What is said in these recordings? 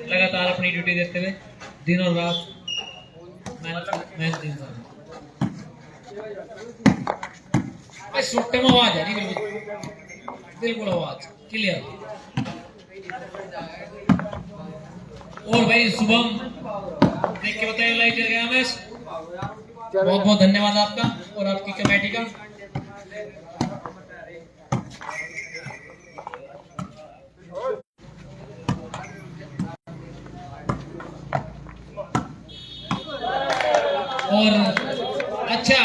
लगातार अपनी ड्यूटी देते हुए दिन और रात मैच दिन में आवाज है नहीं, बिल्कुल आवाज क्लियर। और भाई शुभम देख के बताइए लाइव चल गया मैच। बहुत बहुत धन्यवाद आपका और आपकी कमेटी का। और अच्छा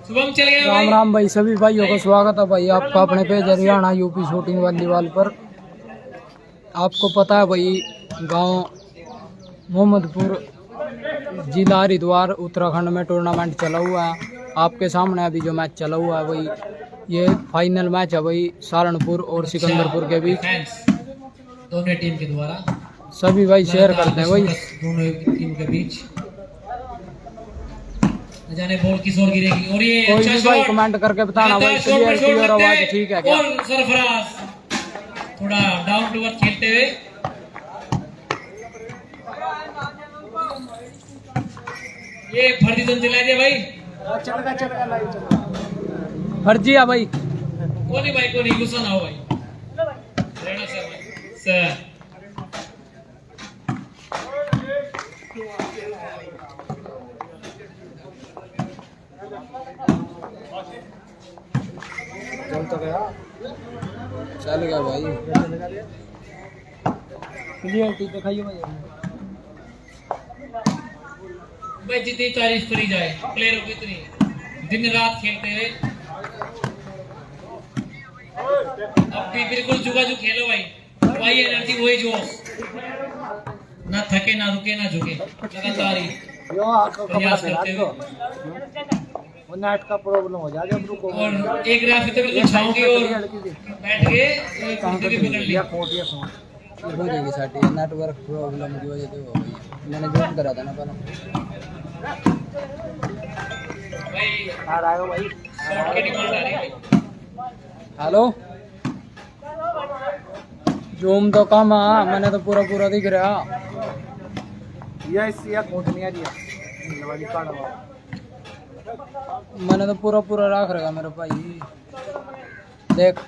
शुभम चल गया। राम राम भाई, सभी भाइयों का स्वागत है भाई आपका अपने page Haryana UP shooting volleyball पर। आपको पता है भाई, गांव मोहम्मदपुर जिला हरिद्वार उत्तराखंड में टूर्नामेंट चला हुआ है। आपके सामने अभी जो मैच चला हुआ है भाई, ये फाइनल मैच है भाई सहारनपुर और सिकंदरपुर के बीच। दोनों टीम के द्वारा सभी भाई शेयर करते हैं भाई दोनों टीम के बीच। न जाने बॉल किस ओर गिरेगी। और ये कोई अच्छा भी भाई शॉट कमेंट करके बताना भाई, क्लियरिटी और आवाज ठीक है क्या। और सरफराज थोड़ा डाउन टू अर्थ खेलते हुए ये फर्जी तो दिला दिया भाई। फर्जी है भाई। कोनी भाई कोनी, गुस्सा ना हो भाई। रहना सर चल गया भाई। क्लियरिटी दिखाइए भाई। भाई जितनी तारीफ करी जाए प्लेयरों की इतनी, दिन रात खेलते हुए अब भी बिल्कुल जुगाजू खेलो भाई। वही एनर्जी वही जोश, ना थके ना रुके ना झुके, लगातार ही प्रयास करते हुए। नेट का प्रॉब्लम हो जाएगा। और एक ग्राफ तो बिल्कुल छाव की और बैठ के एक भी पकड़ लिया। हो जाएगी साटी नेटवर्क प्रॉब्लम की वजह से हो गई। मैंने ज्वाइन करा था ना पहले भाई। आ रहा है भाई, शॉट की डिमांड आ रही है भाई। हेलो जूम तो कम है, मैंने तो पूरा पूरा दिख रहा। मैंने तो पूरा पूरा रख रखा मेरे भाई। देख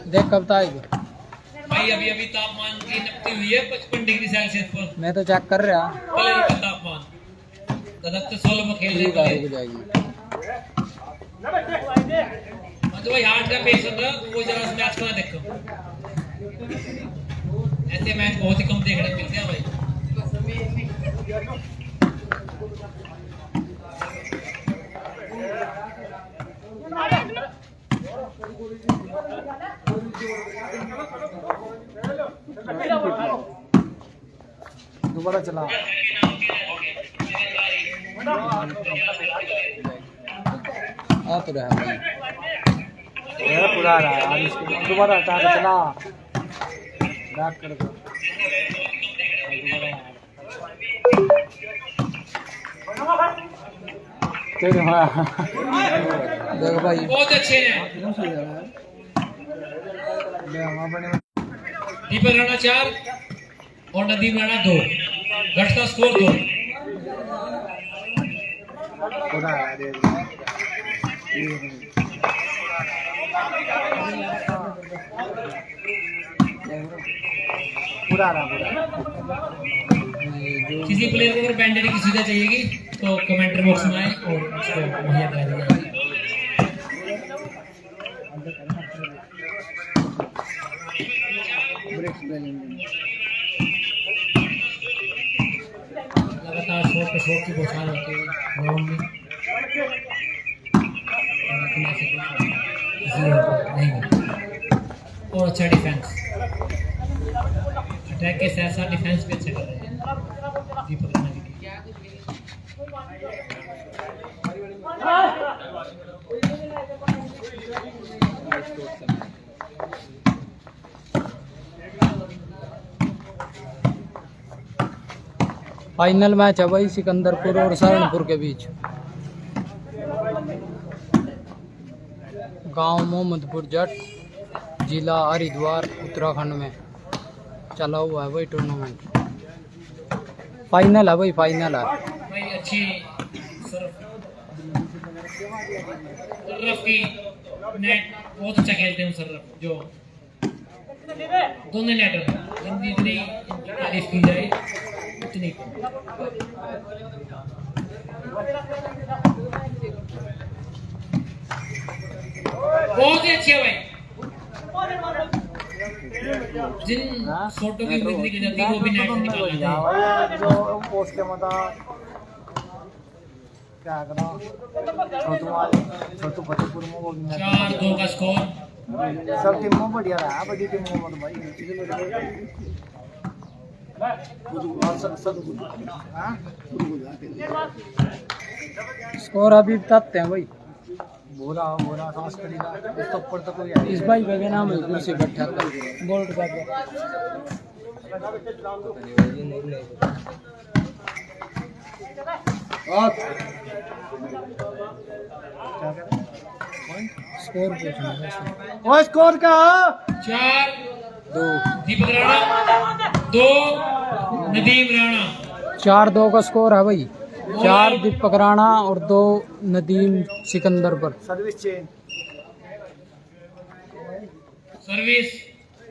देख कब आएगी भाई। अभी अभी तापमान की नपती हुई है 55 डिग्री सेल्सियस पर। मैं तो चेक कर रहा। कलर का तापमान कदक तो 16 में खेल रहे हैं। रुक जाएगी तो भाई हार्ड का पेश होता है वो जरा सा मैच को देखो। ऐसे मैच बहुत ही कम देखने को मिलते हैं भाई। दोबारा चला आ तो रहा भाई, पूरा रहा है। इसको दोबारा हटा के चला बैक कर दो। देखो भाई बहुत अच्छे हैं। दीपक राणा 4 और नदीम राणा 2। घटता स्कोर 2। पूरा रहा किसी प्लेयर को अगर बैंडेड की सुविधा चाहिएगी तो कमेंट बॉक्स में आए और उसको मुहैया करा दी जाएगी। लगातार शॉट पे शॉट की बौछार होती है ग्राउंड में। नहीं और अच्छा डिफेंस, अटैक के साथ साथ डिफेंस भी अच्छा कर रहे हैं दीपक राणा जी। फाइनल मैच है भाई सिकंदरपुर और सहारनपुर के बीच। गांव मोहम्मदपुर जट, जिला हरिद्वार, उत्तराखंड में चला हुआ है भाई टूर्नामेंट। फाइनल है भाई, फाइनल है। भाई अच्छी सर्फ की नेट बहुत अच्छा खेलते हैं सर्फ जो दोनों नेटर जितनी इनकी तारीफ की जाए उतनी बहुत ही अच्छी है भाई। जिन शॉटों की उम्मीद की जाती है वो भी नेट से निकालते हैं। जो पोस्ट के मता क्या करा छोटू फतेहपुर में वो 4-2 का स्कोर। सब टीम में बढ़िया रहा है, बड़ी टीम में तो भाई स्कोर अभी बताते हैं भाई। बोरा बोरा सांस करेगा इस तो ऊपर तो कोई है इस भाई का नाम है कुर्सी बैठा था बोल्ट का स्कोर पूछना है। और स्कोर का 4-2 दीपक राणा, 2 नदीम राणा। 4-2 का स्कोर है भाई। 4 दीपक राणा और 2 नदीम सिकंदर पर। सर्विस चेंज सर्विस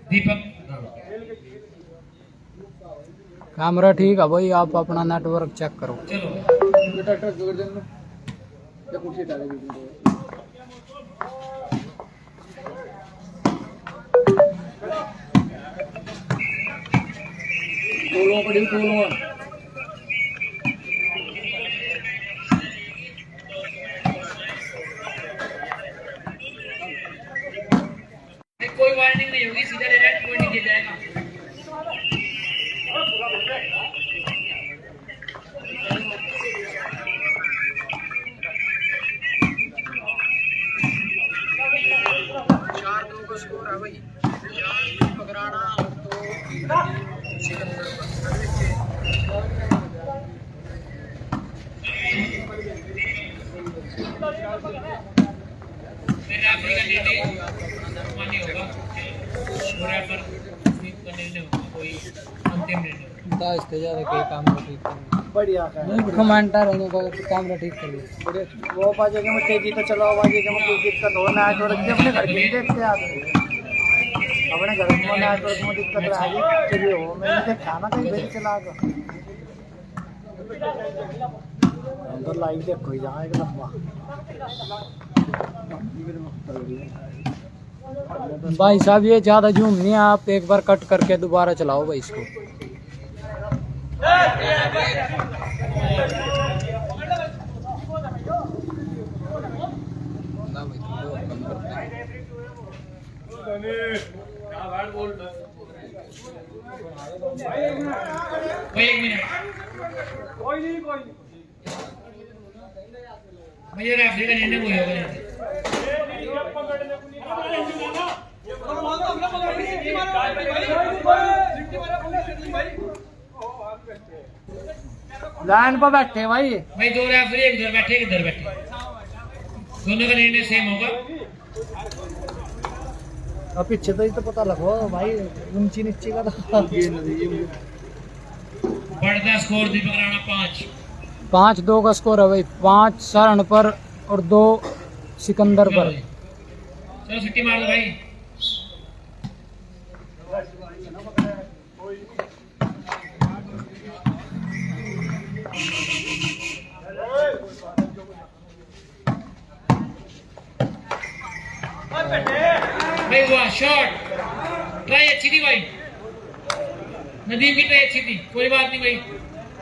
दीपक राणा। कैमरा ठीक है भाई, आप अपना नेटवर्क चेक करो। चलो कोई वार्निंग नहीं होगी, सीधा डायरेक्ट पॉइंट दिया जाएगा। स्कोर है भाई। 4 दीपक राणा और 2 सिकंदर रेफरी का निर्णय मान्य होगा। रेफर करने नहीं होगा कोई अंतिम निर्णय। बता इससे ज्यादा कोई काम ठीक करना। बढ़िया है नहीं कमेंटर होने को कैमरा ठीक कर लिया। बढ़िया वो बाजे के में तेजी तो चलाओ, बाजे के में कोई दिक्कत हो ना तो रखिए अपने घर के देखते आते अपने घर में ना तो में दिक्कत आ गई चलिए हो मैंने देखा ना कहीं भेज चला कर अंदर लाइव देखो ही जहाँ एक लंबा भाई साहब ये ज्यादा जूम नहीं है, आप एक बार कट करके दोबारा चलाओ भाई इसको। भाई 1 मिनट भैया रेफरी का निर्णय कोई होगा नहीं। लाइन पर बैठे भाई भाई 2 रेफरी एक इधर बैठे एक इधर बैठे, दोनों का निर्णय सेम होगा। अब पीछे तो पता लगो भाई ऊंची नीचे का था। बढ़ता स्कोर दीपक राणा 5। 5-2 का स्कोर है भाई। 5 शरण पर और 2 सिकंदर पर। चलो छुट्टी मार दो भाई। भाई वाह शॉट, ट्राई अच्छी थी भाई, नदीम की ट्राई अच्छी थी, कोई बात नहीं भाई,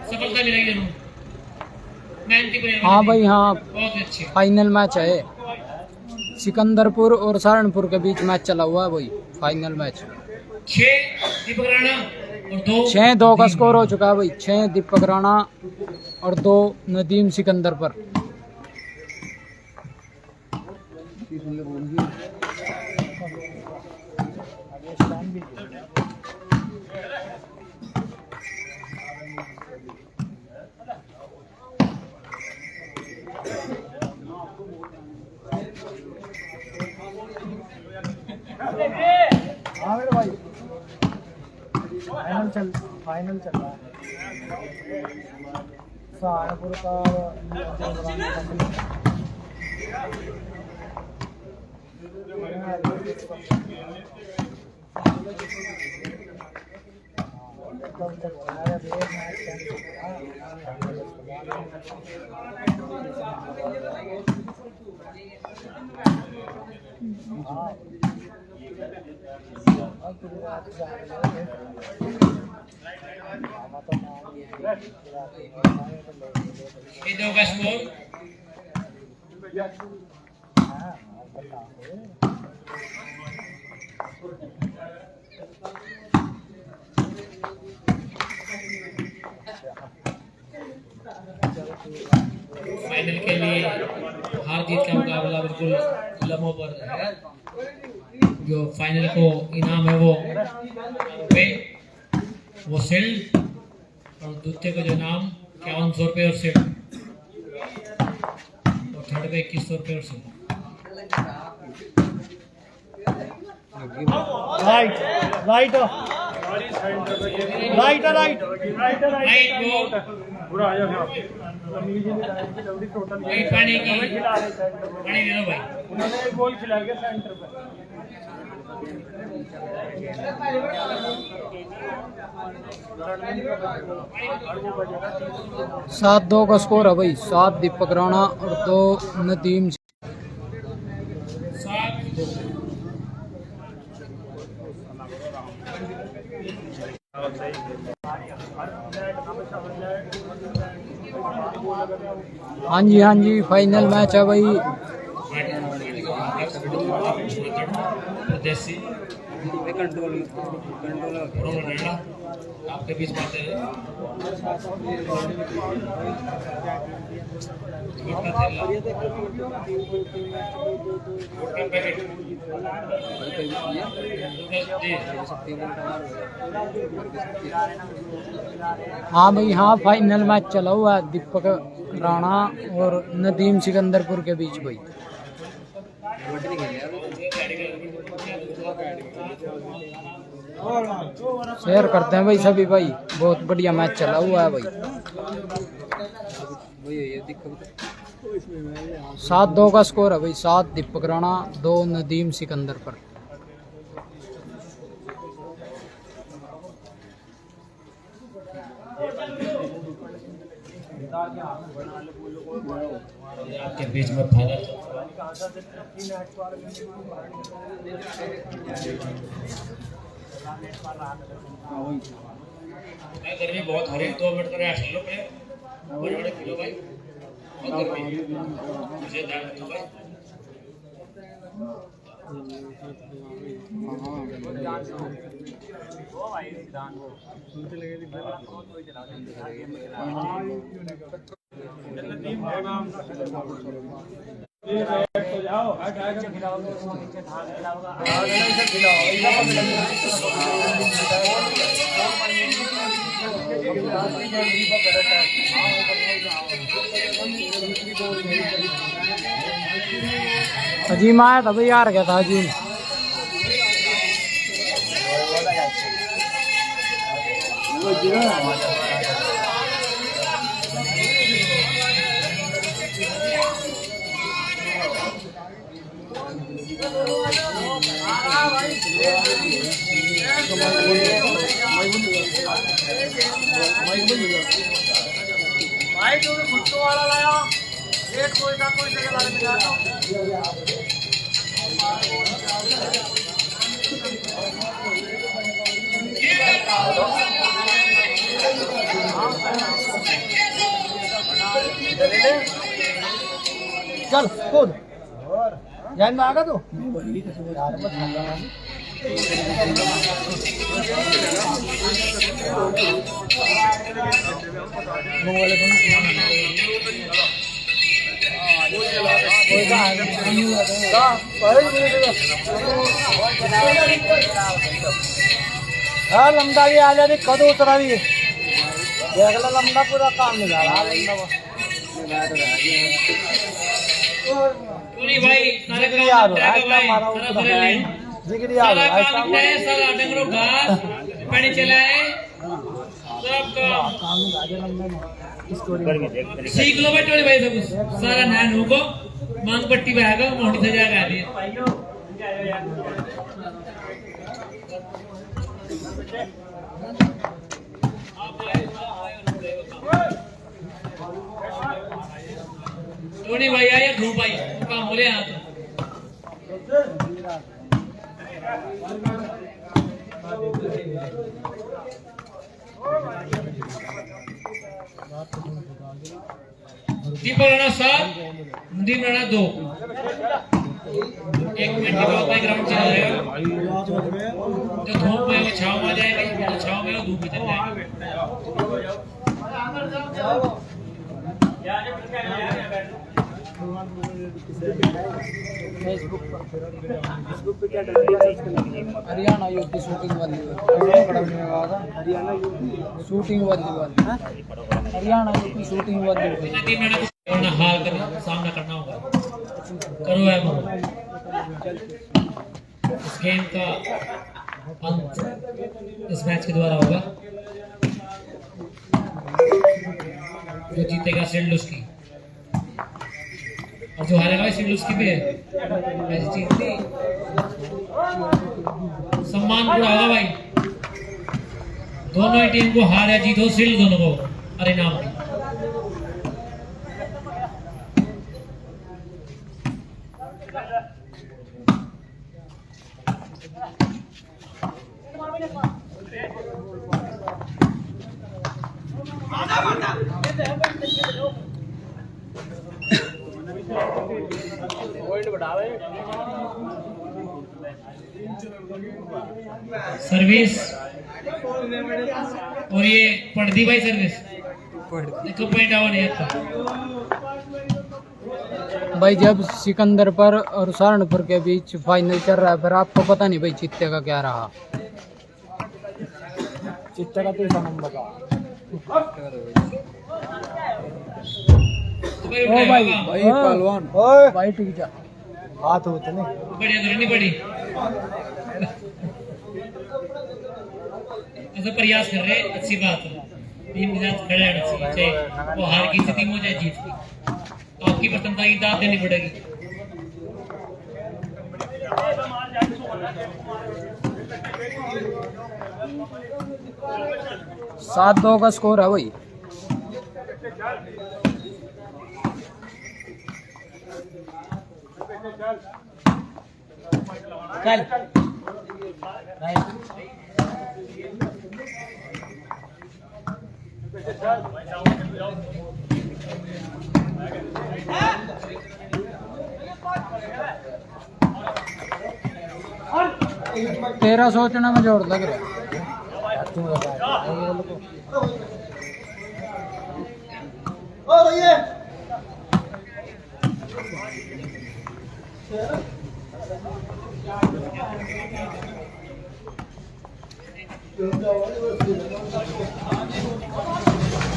सफलता मिलेगी जरूर। हाँ भाई हाँ, बहुत अच्छी फाइनल मैच है। सिकंदरपुर और सहारनपुर के बीच मैच चला हुआ है भाई, फाइनल मैच। 6 दीपक राणा और 2 6-2 का स्कोर हो चुका है भाई। 6 दीपक राणा और 2 नदीम सिकंदर पर। हाँ मेरे भाई फाइनल चल रहा है सहारनपुर का ये दो का स्कोर फाइनल के लिए हार जीत का मुकाबला बिल्कुल लम्हों पर है। जो फाइनल को इनाम है वो शील्ड और द्वितीय का जो नाम 5100 रुपये और शील्ड और थर्ड पे 2100 रुपये और shield. Right right right right right बोल भाई पानी दे दो भाई। गोल खिला के सेंटर पे 7-2 का स्कोर है भाई। 7 दीपक राणा और 2 नदीम। हाँ जी फाइनल मैच है भाई। देसी कंट्रोल आपके बीच बातें हैं। हाँ भाई हाँ, फाइनल मैच चला हुआ है दीपक राणा और नदीम सिकंदरपुर के बीच भाई। शेयर करते हैं भाई सभी भाई, बहुत बढ़िया मैच चला हुआ है भाई। 7-2 का स्कोर है भाई। 7 दीपक राणा 2 नदीम सिकंदरपुर। आपके बीच में फाइनल गर्मी बहुत हो रही है। 2 मिनट का रेस्ट लो पे बड़े बड़े किलो भाई, बहुत गर्मी मुझे ध्यान रखो भाई। अजीम आया था भाई, हार गया था अजीम। भाई तूने खुद वाला लाया रेट कोई ना कोई जगह लाने में जाता चल खुद ध्यान में आगा तू यार मत हाँ लमदा भी आ जाती कद उतरा भी देख लो लमदा पूरा काम नहीं जा रहा भाई सारे यार जिगरी सारा काम है, सारा डंगरो घास पानी चलाए सब काम सीख लो बेटे भाई सब कुछ। सारा नया को मांग पट्टी बहागा मोहनी से जाएगा आदि टोनी भाई आया धूप आई काम हो रहे हाथ दीपक राणा 7 दीप राणा 2 1 मिनट दीपक भाई ग्राउंड चला जाएगा तो धूप में वो छाव में जाएगा छाव में वो धूप में चल जाएगा फेसबुक पे क्या डल रहा है? Haryana UP shooting volleyball Haryana UP shooting volleyball Haryana UP shooting volleyball तीन मिनट को हार कर सामना करना होगा करो है वो इस गेम का अंत इस मैच के द्वारा होगा जो जीतेगा शील्ड उसकी और जो हारेगा शील्ड उसकी भी है मैच जीतती सम्मान पूरा होगा भाई दोनों ही टीम को हार या जीत हो शील्ड दोनों को अरे नाम सर्विस और ये पड़ती भाई सर्विस देखो पॉइंट आवा नहीं आता भाई जब सिकंदरपुर और सहारनपुर के बीच फाइनल चल रहा है फिर आपको पता नहीं भाई जीतने का क्या रहा चित्ता का तीसरा नंबर का ओ भाई भाई पहलवान ओए भाई ठीक जा हाथ होते नहीं बढ़िया करनी पड़ी ऐसा प्रयास कर रहे अच्छी बात है टीम के साथ खड़े रहना चाहिए चाहे वो हार की स्थिति में हो चाहे जीत की आपकी प्रसन्नता की दाद देनी पड़ेगी 7-2 का स्कोर है भाई चल 13 सोचने में जोड़ लग रहा है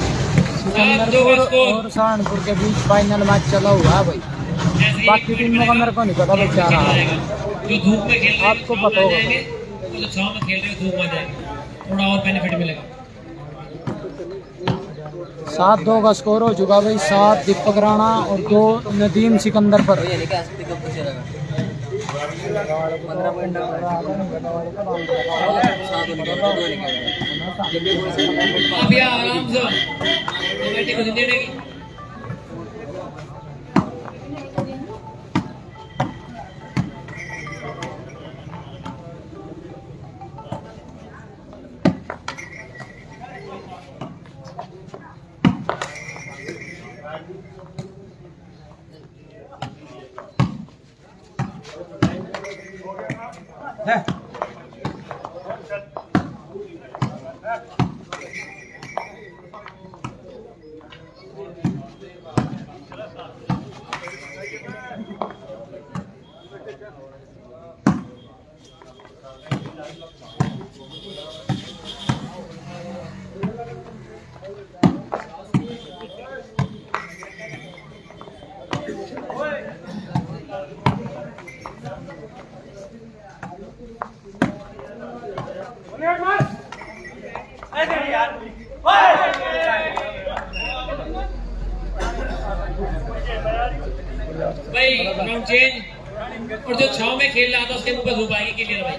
सिकंदरपुर और सहारनपुर के बीच फाइनल मैच चला हुआ है भाई बाकी टीमों का मेरे को नहीं पता भाई क्या रहा है जो धूप में खेल रहे हैं आपको पता होगा तो जो छांव में खेल रहे हैं धूप में जाएंगे थोड़ा और बेनिफिट मिलेगा 7-2 का स्कोर हो चुका भाई 7 दीपक राणा और 2 नदीम सिकंदरपुर अब यार आराम से बैठे को देने की चेंज। और जो छाव में खेल रहा था उसके मुंह पर धूप आएगी क्लियर भाई,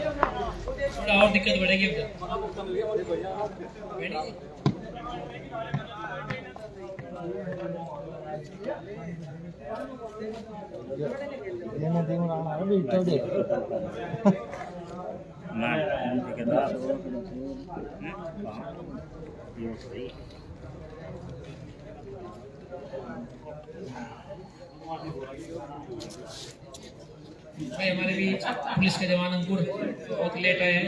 थोड़ा और दिक्कत बढ़ेगी उधर। भाई हमारे भी पुलिस के जवान अंकुर बहुत लेट आए हैं।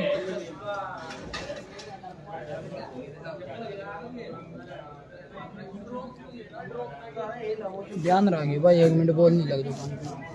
ध्यान रखिए भाई, 1 मिनट बोल नहीं लग दुकान पे।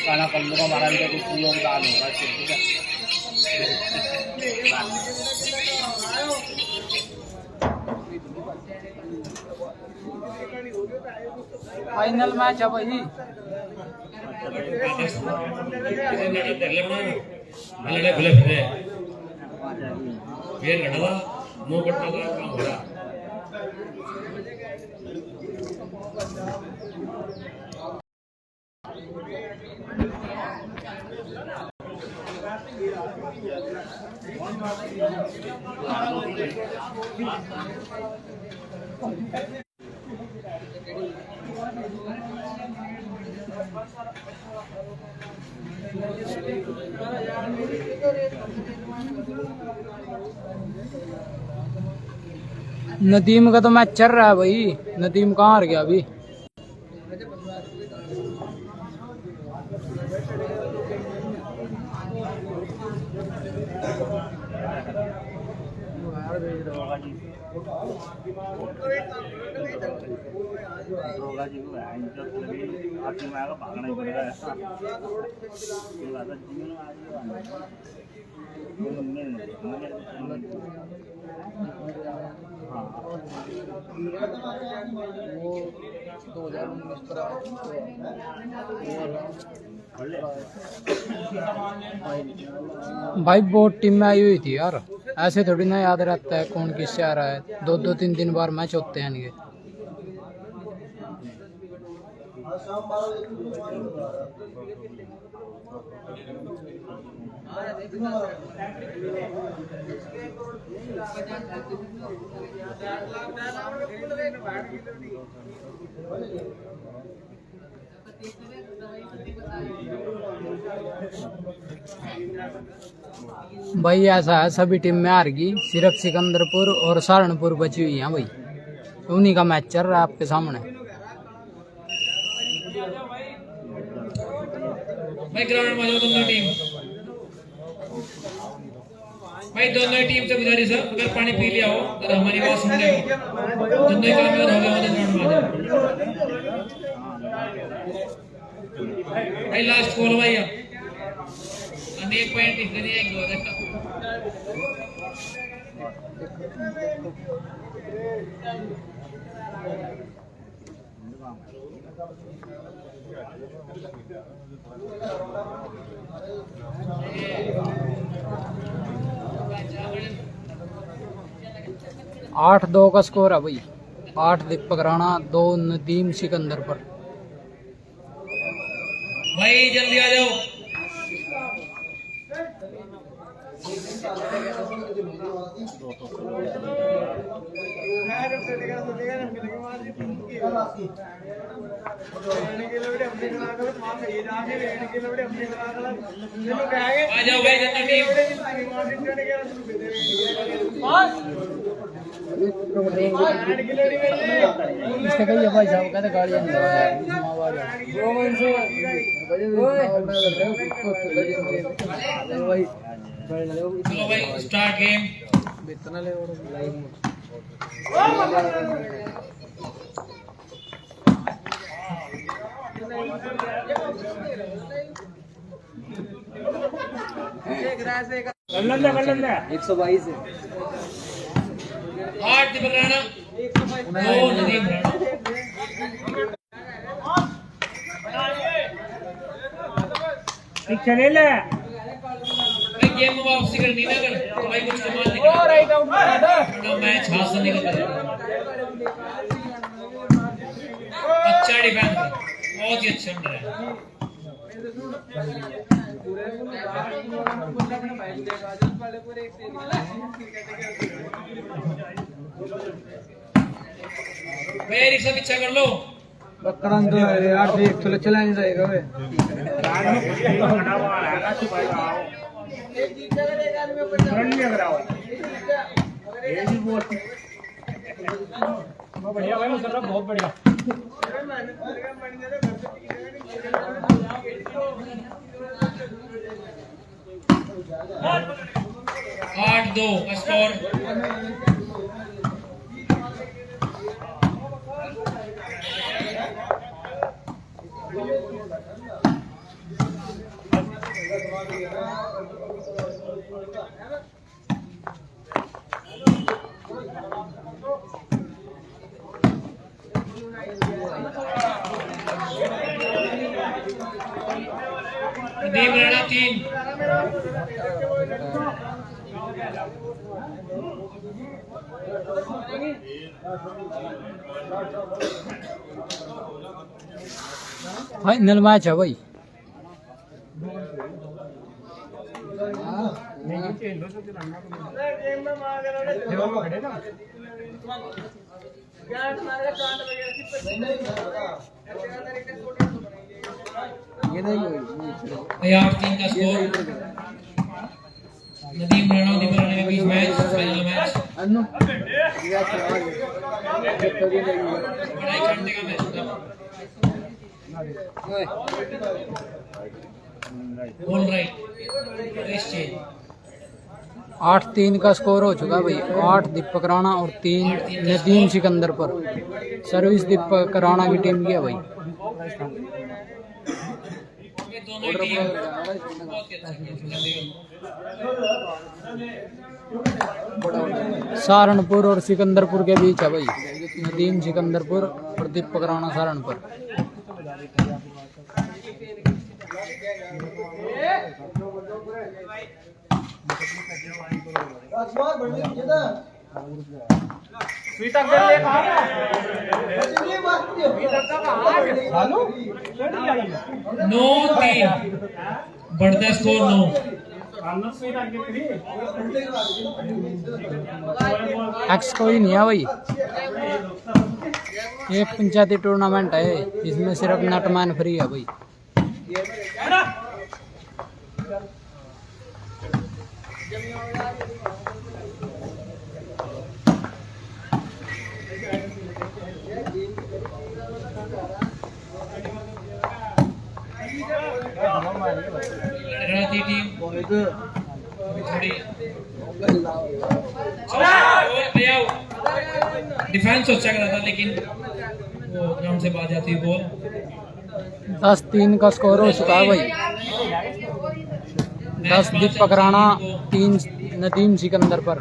खाना कल्लू का हमारा भी तो कुछ योगदान होगा। फाइनल मैच है भाई। नदीम का तो मैच चल रहा है भाई, नदीम कहाँ हार गया अभी। भाई बहुत टीम में आई हुई थी यार, ऐसे थोड़ी ना याद रहता है कौन किससे आ रहा है। 2-3 बार मैच होते हैं इनके। भाई ऐसा है, सभी टीम में हार गई, सिर्फ सिकंदरपुर और सहारनपुर बची हुई है भाई, उन्हीं का मैच चल रहा है आपके सामने। भाई ग्राउंड में जाओ दोनों टीम, भाई दोनों टीम से गुजारिश है अगर पानी पी लिया हो अगर हमारी बात सुन रहे हो दोनों काम अगर हो गया हो तो ग्राउंड में आ जाओ। भाई लास्ट कॉल भाई अब एक पॉइंट इधर ही एक दो देखा आठ दो का स्कोर है भाई। 8 दीपक राणा, 2 नदीम सिकंदर पर। भाई जल्दी आ जाओ। आ जाओ भाई जनता टीम। इससे कही भाई साहब कहते गाड़ियां नहीं चलो भाई स्टार्ट गेम। आठ दीपक राणा, 2 नदीम राणा। चले ले भाई गेम में वापसी करनी ना कर तो भाई कुछ कमाल निकल मैच हाथ से निकल जाएगा। अच्छा डिफेंस, बहुत ही अच्छा अंडर है। भाई रिक्शा पीछा कर लो। यार देख चलो चला नहीं रहेगा वे। बढ़िया भाई मुसर्रफ बहुत बढ़िया। 8-2 का score. Nadeem Rana 3। Final match है भाई। ये नहीं 8-3 का स्कोर। नदीम राणा और दीपक राणा के बीच मैच, फाइनल मैच। बड़ा घंटे का मैच था। All right. Race change. 8-3 का स्कोर हो चुका भाई। 8 दीपक राणा और 3 नदीम सिकंदर पर। सर्विस दीपक राणा की टीम की है भाई। ये दोनों टीम बहुत ही अच्छा खेल। सहारनपुर और सिकंदरपुर के बीच है भाई। नदीम सिकंदरपुर और दीपक राणा सहारनपुर। नौ 3 बढ़ता स्कोर 9। एक्स कोई नहीं है भाई। एक पंचायती टूर्नामेंट है, इसमें सिर्फ नेटमैन फ्री है भाई। लड़ती टीम थोड़ी डिफेंस सोचा करा था, लेकिन वो ग्राउंड से बाहर जाती बॉल। 10-3 का स्कोर हो चुका है भाई। 10 दीपक राणा, 3 नदीम सिकंदर पर।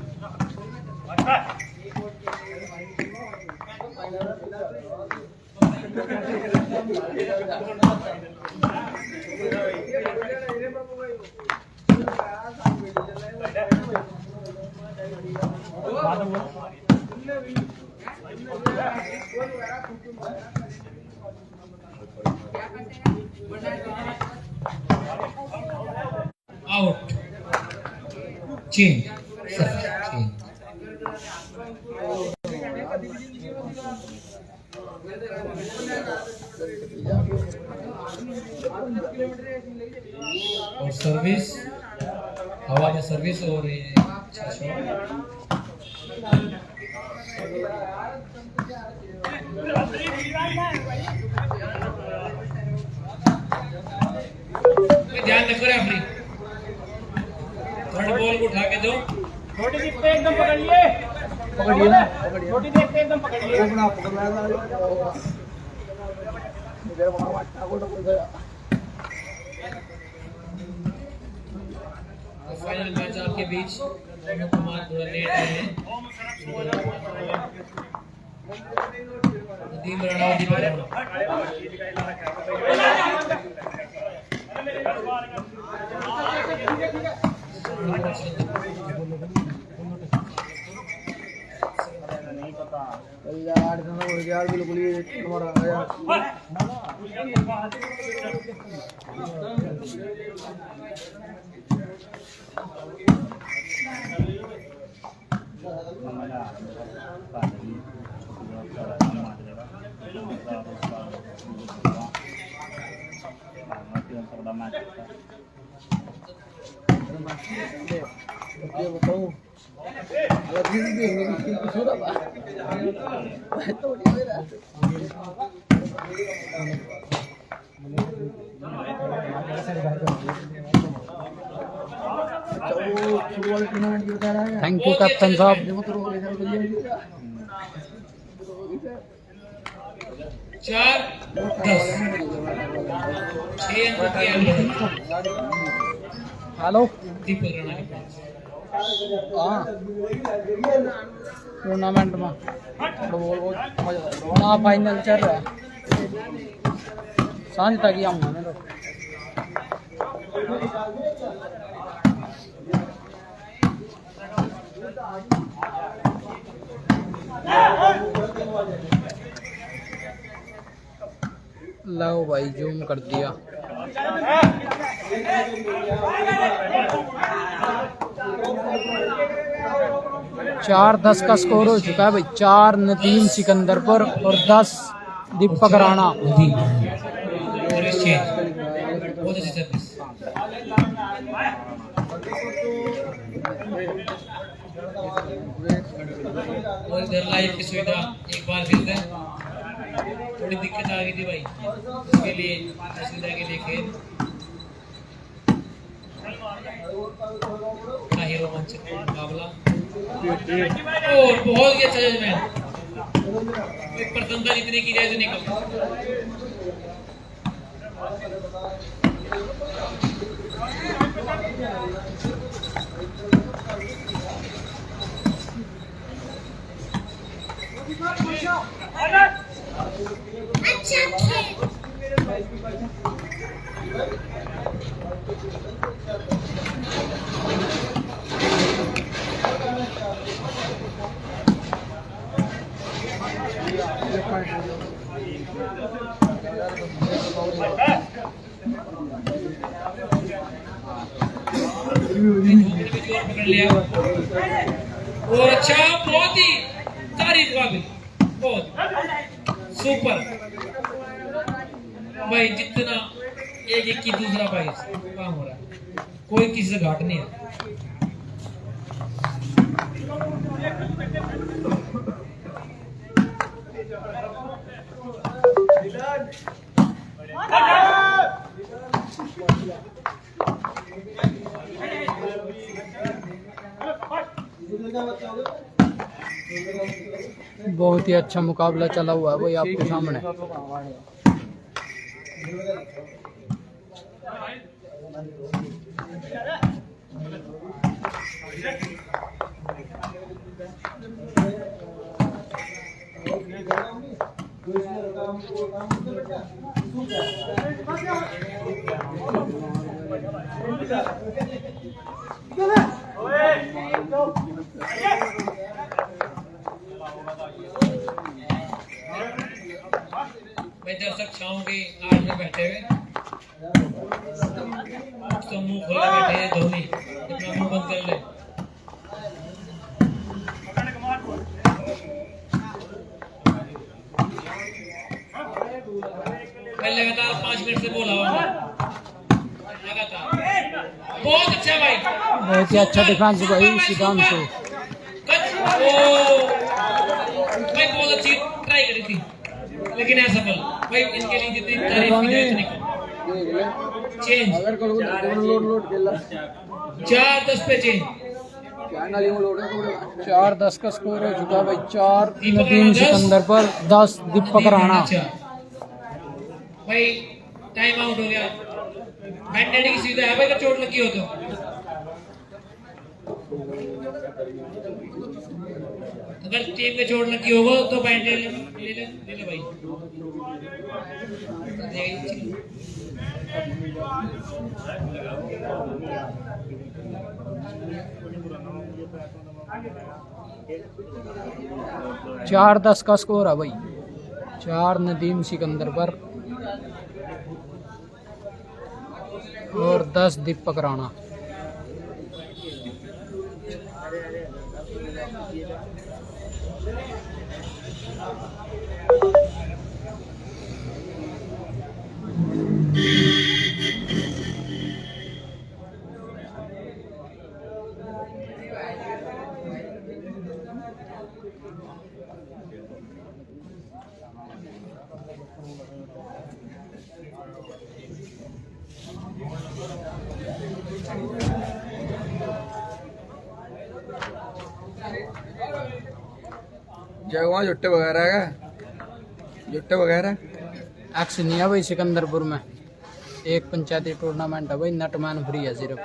आउट चेंज चेंज और सर्विस हवा में सर्विस और ये अच्छा शॉट ध्यान रखो रेफरी थर्ड बॉल को उठा के दो छोटी सी पे एकदम पकड़िए ना छोटी सी पे एकदम पकड़िए फाइनल मैच आपके बीच दोनों कुमार थोड़ा लेट आए हैं नदीम राणा और दीपक राणा यार बिल्कुल ही तुम्हारा यार बताऊं थैंक यू कैप्टन साहब। 4-10 6 अंक किया हेलो दीपक राणा के पास हाँ टूर्नामेंट में हाँ फाइनल चल रहा है सांझ तक ही आऊँगा मैं तो लो भाई जूम कर दिया। 4-10 का स्कोर हो चुका है भाई। 4 नदीम सिकंदर पर और 10 दीपक राणा। और इधर लाइव की सुविधा एक बार फिर से थोड़ी दिक्कत आ गई थी भाई, उसके लिए सुविधा के लिए खेल रोमांचक मुकाबला और बहुत ही अच्छा जजमेंट। प्रसन्नता जितनी की जाए उतनी कम। पकड़ लिया और अच्छा, बहुत ही तारीफ काबिल, बहुत सुपर भाई। जितना एक की दूसरा भाई काम हो रहा है, कोई किसी से घाट नहीं है। बहुत ही अच्छा मुकाबला चला हुआ है भाई आपके सामने। भाई दर्शक छाओं के आड़ में बैठे हुए तो मुंह खोला बैठे हैं धोनी, अपना मुंह बंद कर ले। मैं लगातार 5 मिनट से बोला हूँ, लगातार बहुत अच्छा भाई, बहुत ही अच्छा डिफेंस भाई सिद्धांशु। भाई बहुत अच्छी ट्राई करी थी लेकिन असफल। भाई इनके लिए जितनी तारीफ की जाए उतनी कम। चेंज 4-10 पे चेंज, 4-10 का स्कोर हो चुका भाई। 4 नदीम सिकंदर पर 10 दीपक राणा। भाई टाइम आउट हो गया। बैंडेड की सुविधा है भाई, अगर चोट लगी हो तो। अगर टीम में चोट लगी हो तो बैंडेड ले ले भाई। चार 10 का स्कोर है भाई। 4 नदीम सिकंदर पर और 10 दीपक राणा। वहाँ जुट्टे वगैरह है, जुट्टे वगैरह एक्शन नहीं है भाई सिकंदरपुर में। एक पंचायती टूर्नामेंट है भाई, नटमैन फ्री है सिर्फ।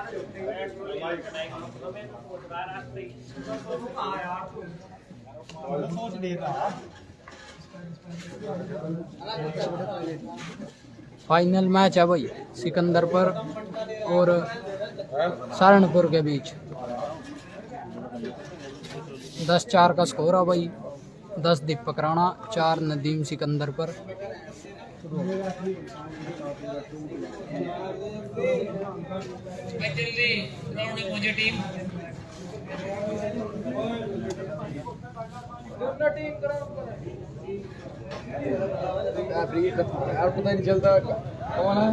फाइनल मैच है भाई सिकंदरपुर और सहारनपुर के बीच। 10-4 का स्कोर है भाई। 10 दीपक राणा, 4 नदीम सिकंदर पर। जल्दी ग्राउंड में पहुंचे टीम। पता नहीं चलता कौन है।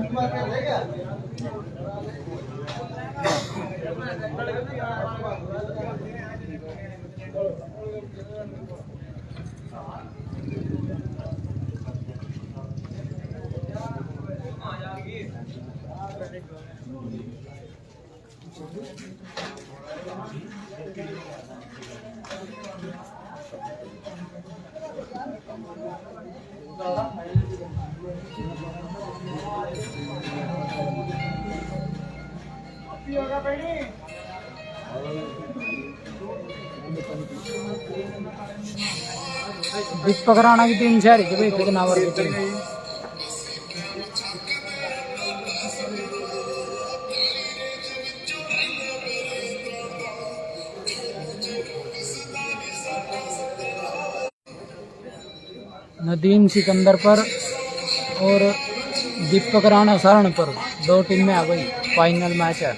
दीपक राणा की टीम से हारी थी भाई फिकनावर की टीम। नदीम सिकंदर पर और दीपक राणा सहारनपुर, 2 टीम में आ गई। फाइनल मैच है।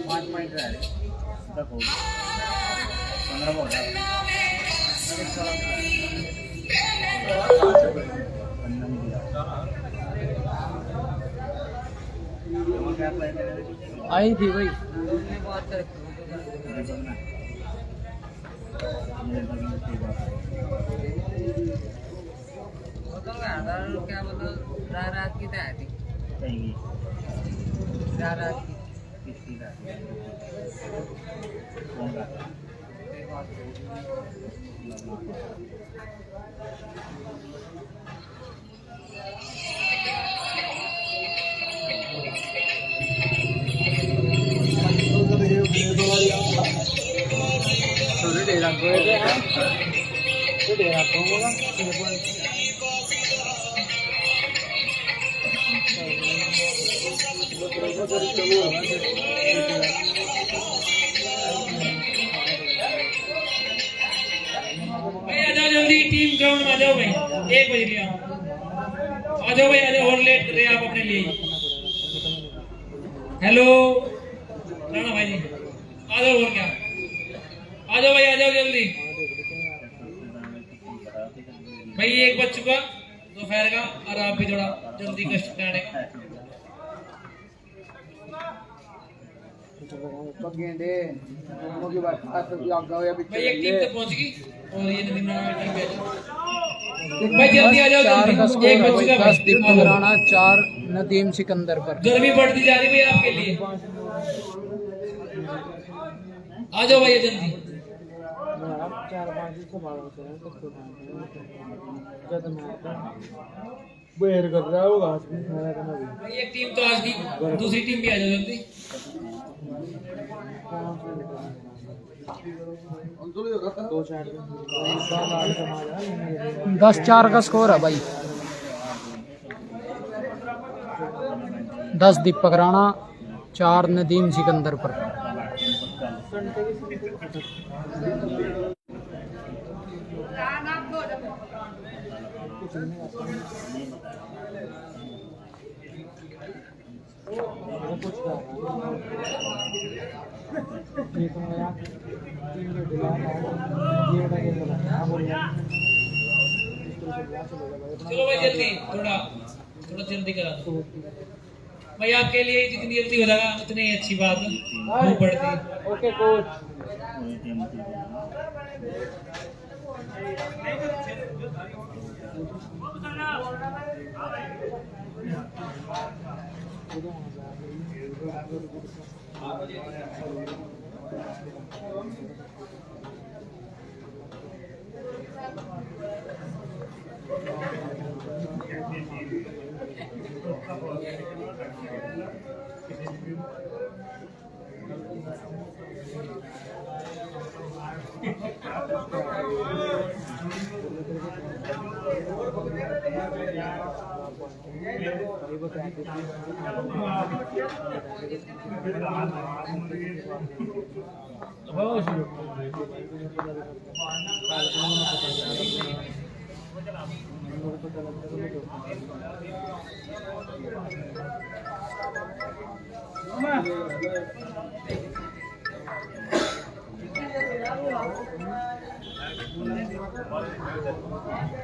5 पॉइंट रह रहे तक हो 15 हो रहा आई थी भाई। क्या मतलब रात की तय थी रात की भाई आ जाओ जल्दी, टीम ग्राउंड में आ जाओ भाई, 1 बज गया। आ जाओ भाई, आ जाओ, और लेट रहे आप अपने लिए। हेलो राणा भाई जी, आ जाओ, और क्या, आ जाओ भाई, आ जाओ जल्दी भाई। 1 बज चुका दोपहर का, और आप भी थोड़ा जल्दी कष्ट करने का। भाई एक टीम तो पहुंच गई, और ये नदीम नाम की टीम भी आ जाओ भाई, जल्दी आ जाओ, चार का जल्दी। स्कोर 1 है बज भाई, चुका 10 दीपक भाई। राणा, 4 नदीम सिकंदर पर। गर्मी बढ़ती जा रही है भाई आपके लिए, आ जाओ भैया जल्दी। भाई एक टीम तो आज की, दूसरी टीम भी आ जाओ जल्दी। 10-4 का स्कोर है भाई। 10 दीपक राणा, 4 नदीम सिकंदर पर। चलो भाई जल्दी, थोड़ा थोड़ा जल्दी करा दो भाई, आपके लिए जितनी जल्दी हो जाएगा उतनी ही अच्छी बात है, बढ़ती। Okay coach.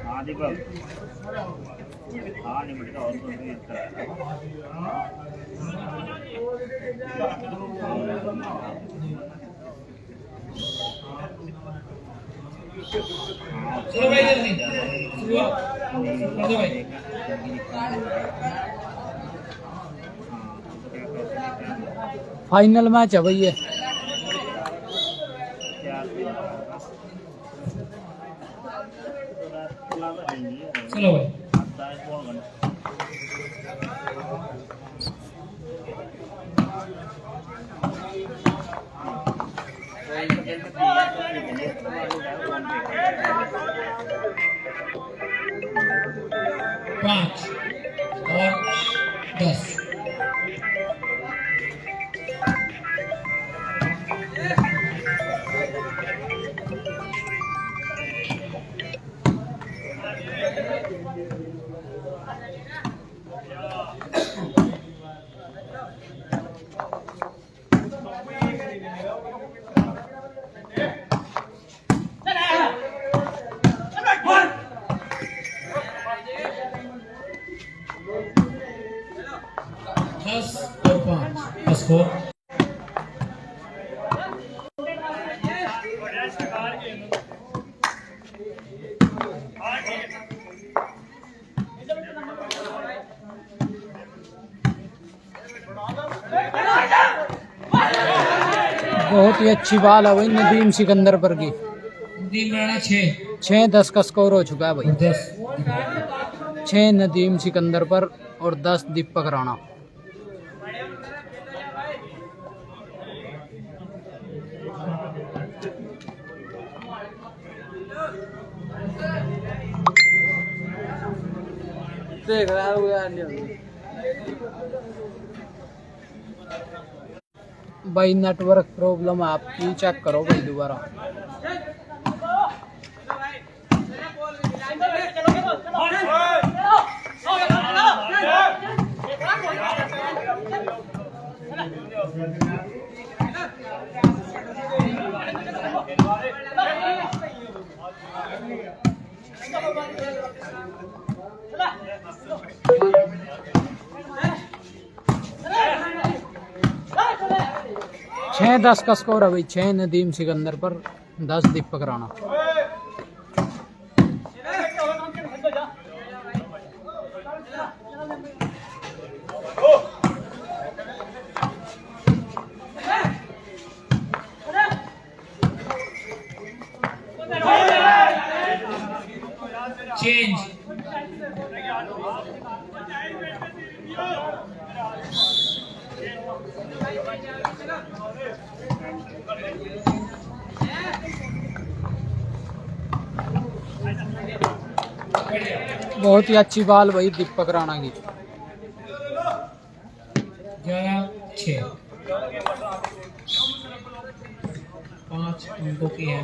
हाँ दीपक, हाँ नहीं बेटा, और तो नहीं इतना चलो भाई जल्दी शुरुआत कर दो भाई। फाइनल मैच है भाई ये। चलो भाई, पाँच और 10। बहुत ही अच्छी बाल है भाई नदीम सिकंदर पर की। नदीम राणा 6-10 का स्कोर हो चुका है भाई। 10। 6 नदीम सिकंदर पर और 10 दीपक राणा। देख रहा है यार भाई नेटवर्क प्रॉब्लम है आपकी, चेक करो भाई दोबारा। छः 10 का स्कोर है भाई। 6 नदीम सिकंदर पर 10 दीपक राणा। चेंज। बहुत ही अच्छी बाल भाई दीपक राणा की। 11-6। 5 अंकों की है।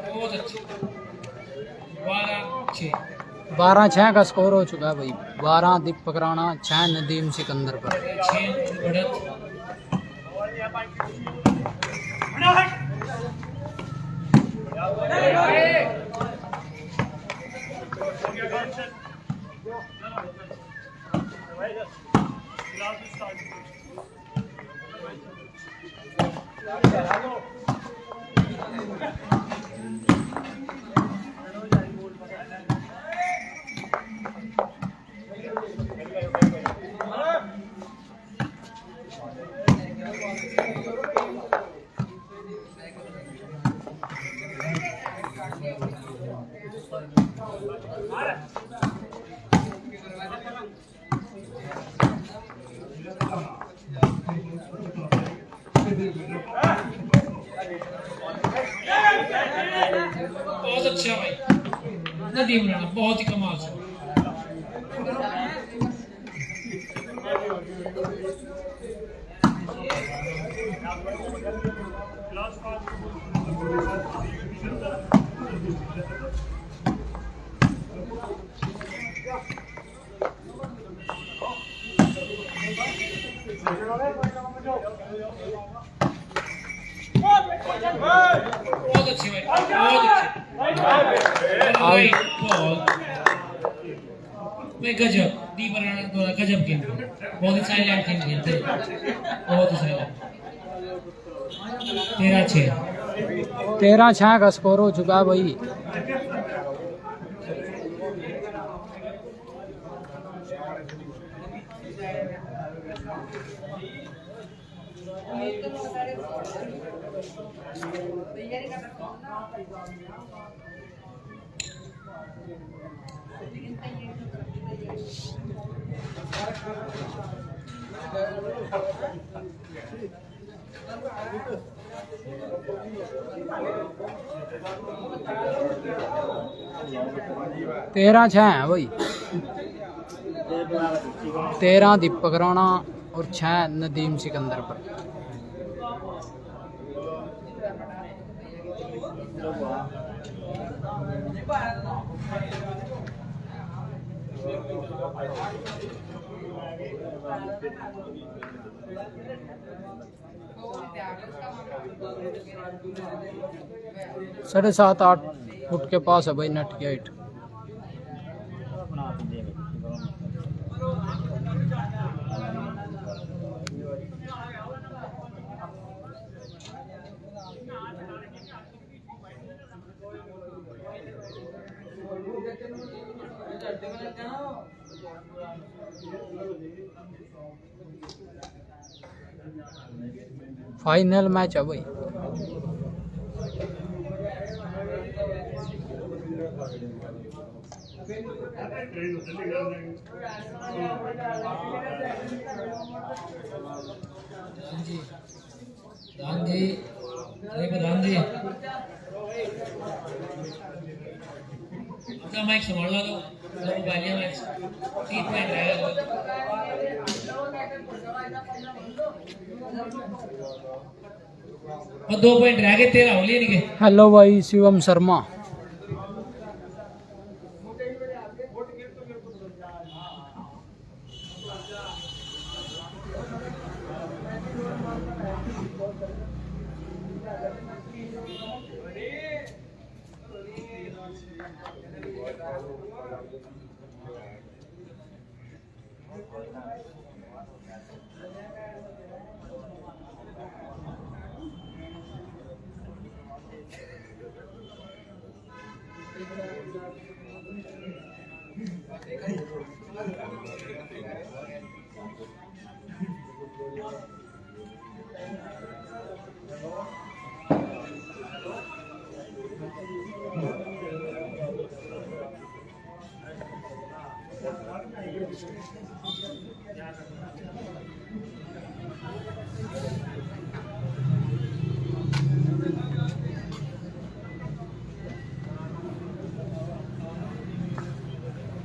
बहुत अच्छे। 12-6। 12-6 का स्कोर हो चुका है भाई। 12 दीपक राणा, 6 नदीम सिकंदर पर। 6 बढ़त। बहुत अच्छा भाई नदीम राणा, बहुत ही कमाल से। बहुत अच्छी भाई, बहुत अच्छी भाई, बहुत भाई गजब। दीप राणा द्वारा गजब गेम, बहुत ही साइलेंट गेम खेलते, बहुत ही साइलेंट। 13-6। 13-6 का स्कोर हो चुका है भाई। तेरह 6 है भाई। 13 दीपक राणा और 6 नदीम सिकंदर पर। साढ़े 7-8 फुट के पास है भाई नेट की हाइट। फाइनल मैच है भाई। प्रधान जी, अरे प्रधान जी, अपना माइक संभाल लो, मोबाइल मैच 3 पॉइंट रहेगा। और 2 पॉइंट रह गए, 13 हो लिए नहीं के। हेलो भाई शिवम शर्मा।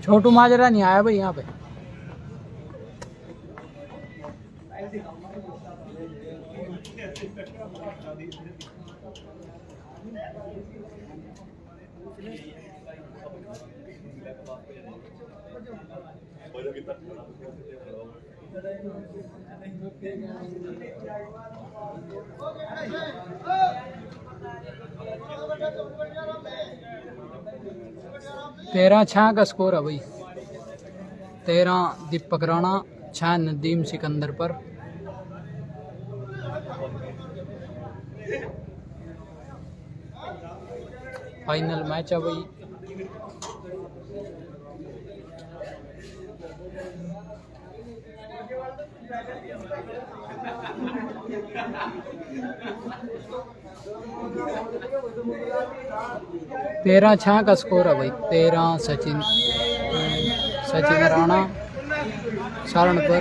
छोटू माजरा नहीं आया भाई यहाँ पे। तेरह 6 का स्कोर है भाई। 13 दीपक राणा, 6 नदीम सिकंदर पर। फाइनल मैच है भाई। तेरह 6 का स्कोर है भाई। 13 सचिन राणा सारण पर,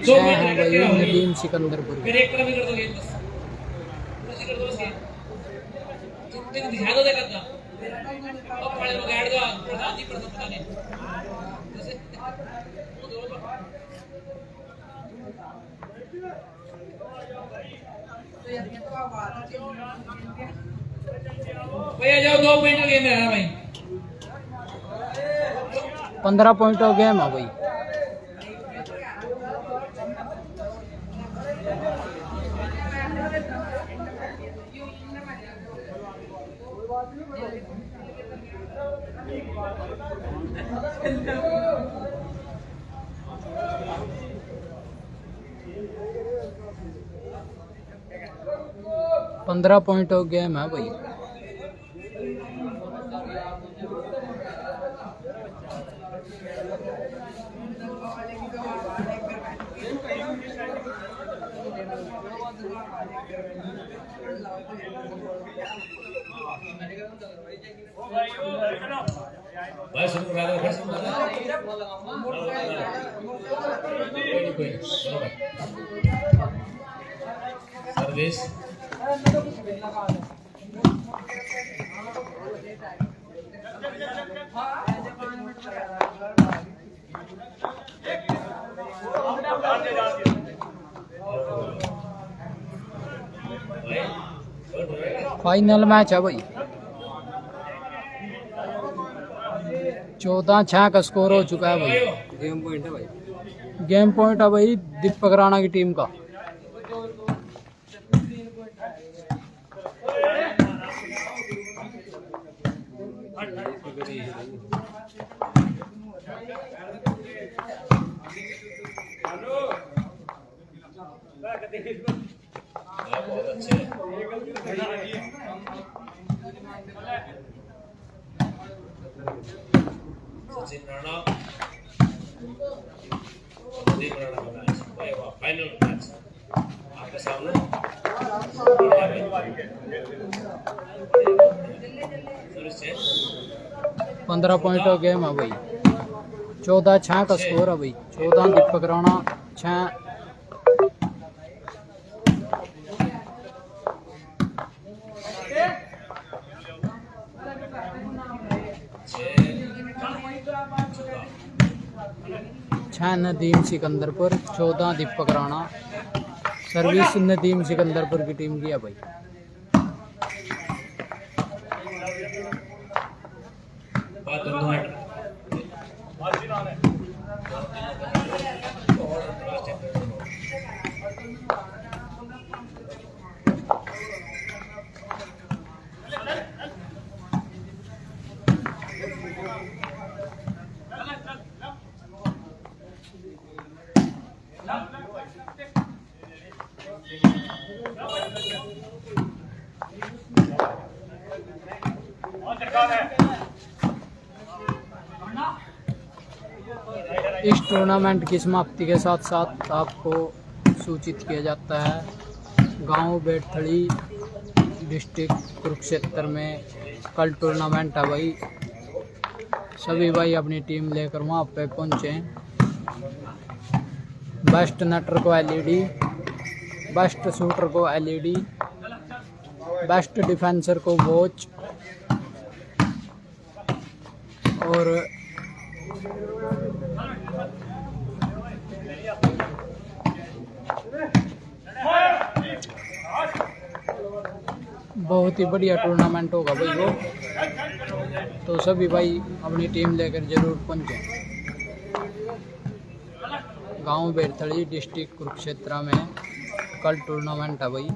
6 है भाई नदीम सिकंदर पर। फिर एक तरफ ही कर दो गेम, बस उसी कर दो बस गेम। जितने दिखा दो देखा था अब पड़े लोग ऐड दो प्रधान जी पर पता नहीं जैसे भैया जाओ 2 पॉइंट का गेम है भाई। 15 पॉइंट का गेम है भाई। पंद्रह पॉइंट का गेम है भाई। बस सर्विस फाइनल मैच है भाई। 14-6 का स्कोर हो चुका है भाई। गेम पॉइंट है भाई। गेम पॉइंट है भाई दीपक राणा की टीम का। बहुत अच्छे सचिन राणा दीप राणा का मैच भाई वाह फाइनल मैच आपके सामने 15 पॉइंट का गेम है भाई। 14-6 का स्कोर है भाई। 14 दीपक राणा 6 नदीम सिकंदरपुर 14 दीपक राणा। सर्विस नदीम सिकंदरपुर की टीम की है भाई। इस टूर्नामेंट की समाप्ति के साथ साथ आपको सूचित किया जाता है गांव बेटथड़ी डिस्ट्रिक्ट कुरुक्षेत्र में कल टूर्नामेंट है भाई। सभी भाई अपनी टीम लेकर वहां पे पहुंचे। बेस्ट नटर को एलईडी, बेस्ट शूटर को एलईडी, बेस्ट डिफेंसर को वॉच और बहुत ही बढ़िया टूर्नामेंट होगा भाई वो। तो सभी भाई अपनी टीम लेकर जरूर पहुंचे। गांव बेरथड़ी डिस्ट्रिक्ट कुरुक्षेत्र में कल टूर्नामेंट है भाई।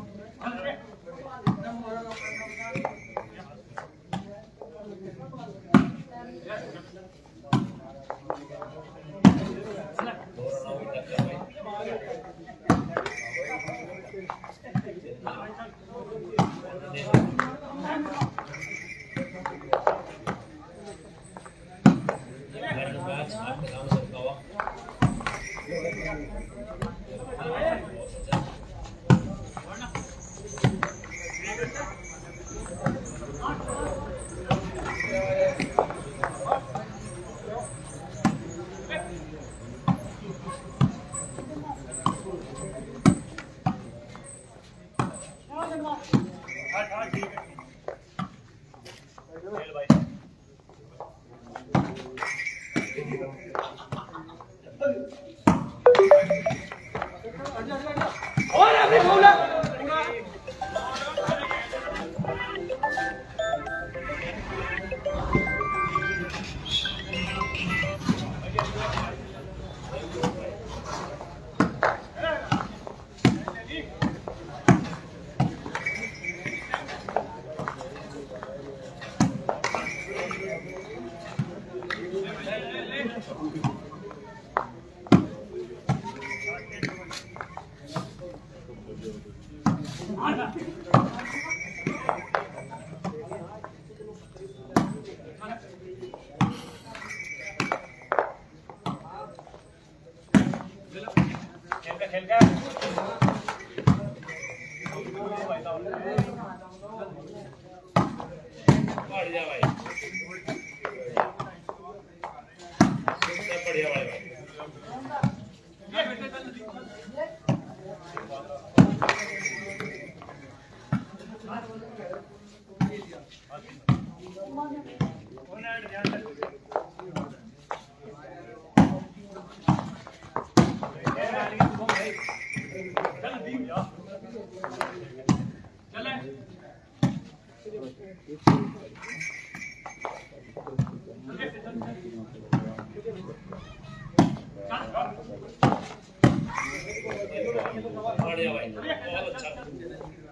बढ़िया भाई, बहुत अच्छा। बहुत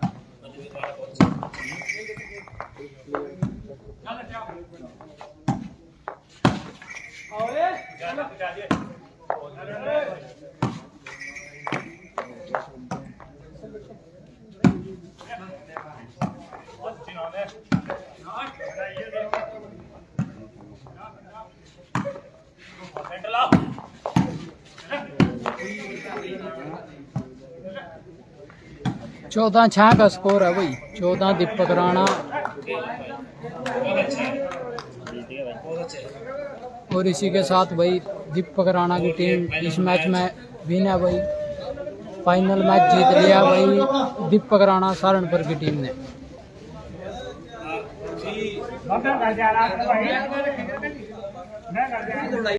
अच्छा। चौदह 6 का स्कोर है भाई। 14 दीपक राणा बहुत अच्छा है, बहुत अच्छा है। और इसी के साथ भाई दीपक राणा की टीम इस मैच में विन है भाई। फाइनल मैच जीत लिया भाई दीपक राणा सहारनपुर की टीम ने।